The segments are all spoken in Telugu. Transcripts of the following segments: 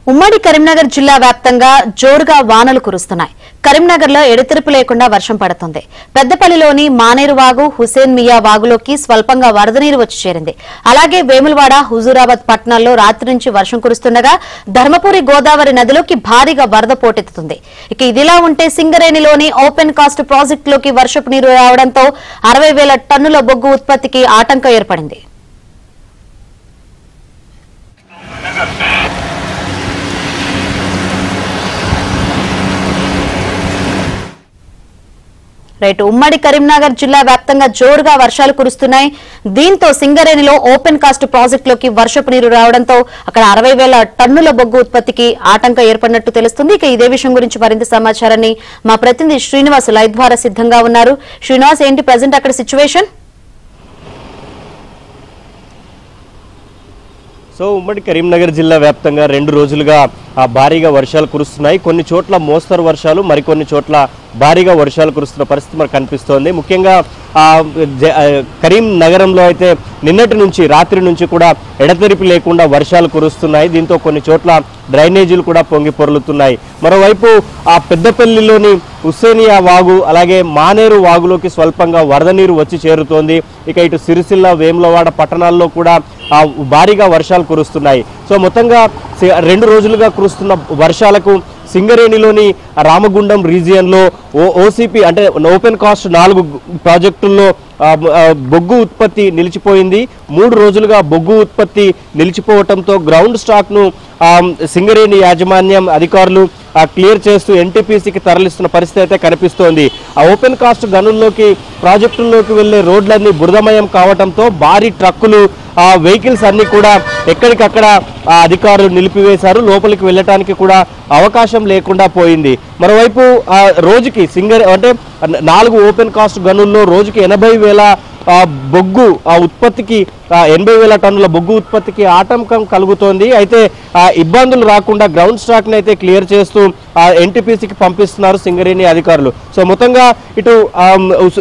ఉమ్మడి కరీంనగర్ జిల్లా వ్యాప్తంగా జోరుగా వానలు కురుస్తున్నాయి. కరీంనగర్లో ఎడతెరిపి లేకుండా వర్షం పడుతుంది. పెద్దపల్లిలోని మానేరు వాగు, హుసేన్ మియా వాగులోకి స్వల్పంగా వరద నీరు వచ్చి చేరింది. అలాగే వేములవాడ, హుజూరాబాద్ పట్టణాల్లో రాత్రి నుంచి వర్షం కురుస్తుండగా ధర్మపురి గోదావరి నదిలోకి భారీగా వరద పోటెత్తుతుంది. ఇక ఇదిలా ఉంటే సింగరేణిలోని ఓపెన్ కాస్ట్ ప్రాజెక్టులోకి వర్షపు నీరు రావడంతో 60,000 టన్నుల బొగ్గు ఉత్పత్తికి ఆటంకం ఏర్పడింది. ఉమ్మడి కరీంనగర్ జిల్లా వ్యాప్తంగా జోరుగా వర్షాలు కురుస్తున్నాయి. దీంతో సింగరేణిలో ఓపెన్ కాస్ట్ ప్రాజెక్టులోకి వర్షపు నీరు రావడంతో అక్కడ 60,000 టన్నుల బొగ్గు ఉత్పత్తికి ఆటంకం ఏర్పడినట్టు తెలుస్తుంది. ఇక ఇదే విషయం గురించి మరింత సమాచారాన్ని మా ప్రతినిధి శ్రీనివాస్ లైవ్ ద్వారా సిద్ధంగా ఉన్నారు. శ్రీనివాస్, ఏంటి ప్రజెంట్ అక్కడ సిచ్యువేషన్? ఉమ్మడి కరీంనగర్ జిల్లా వ్యాప్తంగా 2 రోజులుగా భారీగా వర్షాలు కురుస్తున్నాయి. కొన్ని చోట్ల మోస్తరు వర్షాలు, మరికొన్ని చోట్ల భారీగా వర్షాలు కురుస్తున్న పరిస్థితి మనకు కనిపిస్తోంది. ముఖ్యంగా కరీం నగరంలో అయితే నిన్నటి నుంచి రాత్రి నుంచి కూడా ఎడతెరిపి లేకుండా వర్షాలు కురుస్తున్నాయి. దీంతో కొన్ని చోట్ల డ్రైనేజీలు కూడా పొంగి పొర్లుతున్నాయి. మరోవైపు ఆ పెద్దపల్లిలోని హుస్సేనియా వాగు, అలాగే మానేరు వాగులోకి స్వల్పంగా వరద నీరు వచ్చి చేరుతోంది. ఇక ఇటు సిరిసిల్ల, వేములవాడ పట్టణాల్లో కూడా భారీగా వర్షాలు కురుస్తున్నాయి. మొత్తంగా 2 రోజులుగా కురుస్తున్న వర్షాలకు సింగరేణిలోని రామగుండం రీజియన్లో ఓసీపీ అంటే ఓపెన్ కాస్ట్ 4 ప్రాజెక్టుల్లో బొగ్గు ఉత్పత్తి నిలిచిపోయింది. 3 రోజులుగా బొగ్గు ఉత్పత్తి నిలిచిపోవడంతో గ్రౌండ్ స్టాక్ను సింగరేణి యాజమాన్యం అధికారులు క్లియర్ చేస్తూ ఎన్టీపీసీకి తరలిస్తున్న పరిస్థితి అయితే కనిపిస్తోంది. ఆ ఓపెన్ కాస్ట్ గనుల్లోకి, ప్రాజెక్టుల్లోకి వెళ్లే రోడ్లన్నీ బురదమయం కావడంతో భారీ ట్రక్కులు, వెహికల్స్ అన్ని కూడా ఎక్కడికక్కడ అధికారులు నిలిపివేశారు. లోపలికి వెళ్ళటానికి కూడా అవకాశం లేకుండా పోయింది. మరోవైపు రోజుకి 4 ఓపెన్ కాస్ట్ గనుల్లో రోజుకి 80,000 బొగ్గు ఉత్పత్తికి 80,000 టన్నుల బొగ్గు ఉత్పత్తికి ఆటంకం కలుగుతోంది. అయితే ఇబ్బందులు రాకుండా గ్రౌండ్ స్టాక్ని అయితే క్లియర్ చేస్తూ ఎన్టీపీసీకి పంపిస్తున్నారు సింగరేణి అధికారులు. మొత్తంగా ఇటు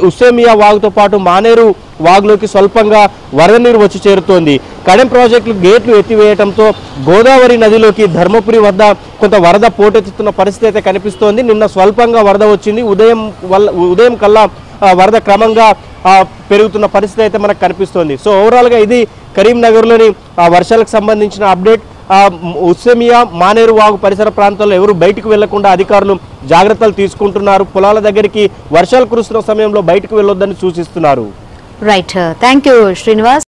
హుస్సేమియా వాగుతో పాటు మానేరు వాగులోకి స్వల్పంగా వరద నీరు వచ్చి చేరుతోంది. కడెం ప్రాజెక్టులు గేట్లు ఎత్తివేయడంతో గోదావరి నదిలోకి ధర్మపురి వద్ద కొంత వరద పోటెత్తుతున్న పరిస్థితి అయితే కనిపిస్తోంది. నిన్న స్వల్పంగా వరద వచ్చింది. ఉదయం కల్లా వరద క్రమంగా పెరుగుతున్న పరిస్థితి అయితే మనకు కనిపిస్తోంది. ఓవరాల్గా ఇది కరీంనగర్లోని వర్షాలకు సంబంధించిన అప్డేట్. హుస్సేమియా, మానేరు వాగు పరిసర ప్రాంతాల్లో ఎవరు బయటకు వెళ్లకుండా అధికారులు జాగ్రత్తలు తీసుకుంటున్నారు. పొలాల దగ్గరికి వర్షాలు కురుస్తున్న సమయంలో బయటకు వెళ్ళొద్దని సూచిస్తున్నారు. Right, thank you Srinivas.